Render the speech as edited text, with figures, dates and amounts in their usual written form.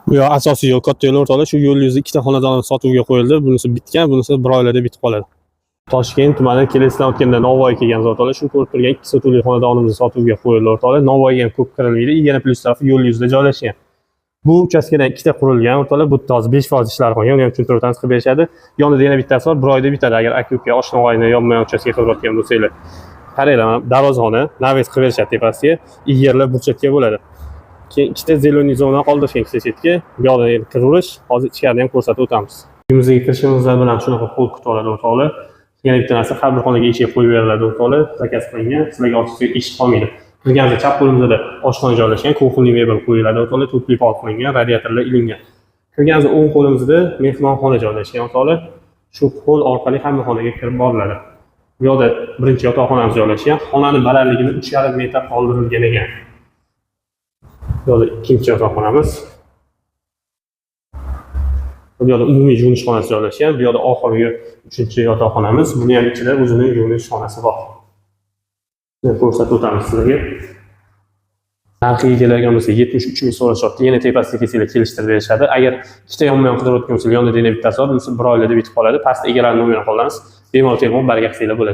Bu yoq asosiy yo'l, katta yo'l o'rtoqlar. Shu yo'l yuzida ikkita xonadon sotuvga qo'yildi. Bunisi bitgan, bunisi bir oylarda bitib qoladi. Toshkent tumani Kelesdan o'tganda Navoiy kelgan o'rtoqlar. Shu ko'rib turgan ikki sotuvli xonadonimiz sotuvga qo'yildi o'rtoqlar. Navoiyga ham ko'p kirilmaydi. Yana plus tarafi yo'l yuzida joylashgan. Bu uchastkadan ikkita qurilgan o'rtoqlar. Bu hozir 5% ishlar qilgan. Uni ham tushuntirib o'tamiz, qilib berishadi. Yonida yana bittasi bor, bir oyda bitadi agar aka-uka oshna-og'ayni yonma-yon uchastga qilib bo'lsanglar. Qaranglar, darvozxona, naves qilib berishadi tepasiga. Yerlar burchakka bo'ladi. Keyin ikkita zeleniy zona qoldirishgan ikkita chetga. Bu yoqda endi qirilish, hozir ichkarida ham ko'rsatib o'tamiz. Uyimizga kirishimizdan bilan shunaqa qo'l kutib oladi o'rtoqlar. Yana bitta narsa, har bir xonaga eshik qo'yib beriladi o'rtoqlar. Zakaz qilingan, sizlarga ochiqcha eshik qolmaydi. Kirganingizda chap qo'limizda oshxona joylashgan, kuxonli mebel qo'yiladi o'rtoqlar, to'pli pot qilingan, radiatorlar ilingan. Kirganingizda o'ng qo'limizda mehmonxona joylashgan o'rtoqlar. Shu qo'l orqali hamma xonaga kirib boriladi. Bu yoqda birinchi yotoqxonamiz joylashgan. Xonaning balandligini 3,5 metr qoldirilgan ekan. Bu yoqda ikkinchi yotoqxonamiz. Bu yoqda umumiy yuvinish xonasi joylashgan. Bu yoqda oxirgi 3-chi yotoqxonamiz. Buni ham ichida o'zining yuvinish xonasi bor. Buni ko'rsatib o'tamiz sizlarga. Narxiga keladigan bo'lsa 73 ming so'rashyapti. Yana tepasiga kelsanglar kelishtirib berishadi. Agar ikkita yonma-yon qidirayotgan bo'lsangiz, yonida yana bittasi bor. Bunisi bir oylarda bitib qoladi. Pastda egalarning nomerini qoldiramiz. Bemalol telefon barga qilsanglar bo'ladi.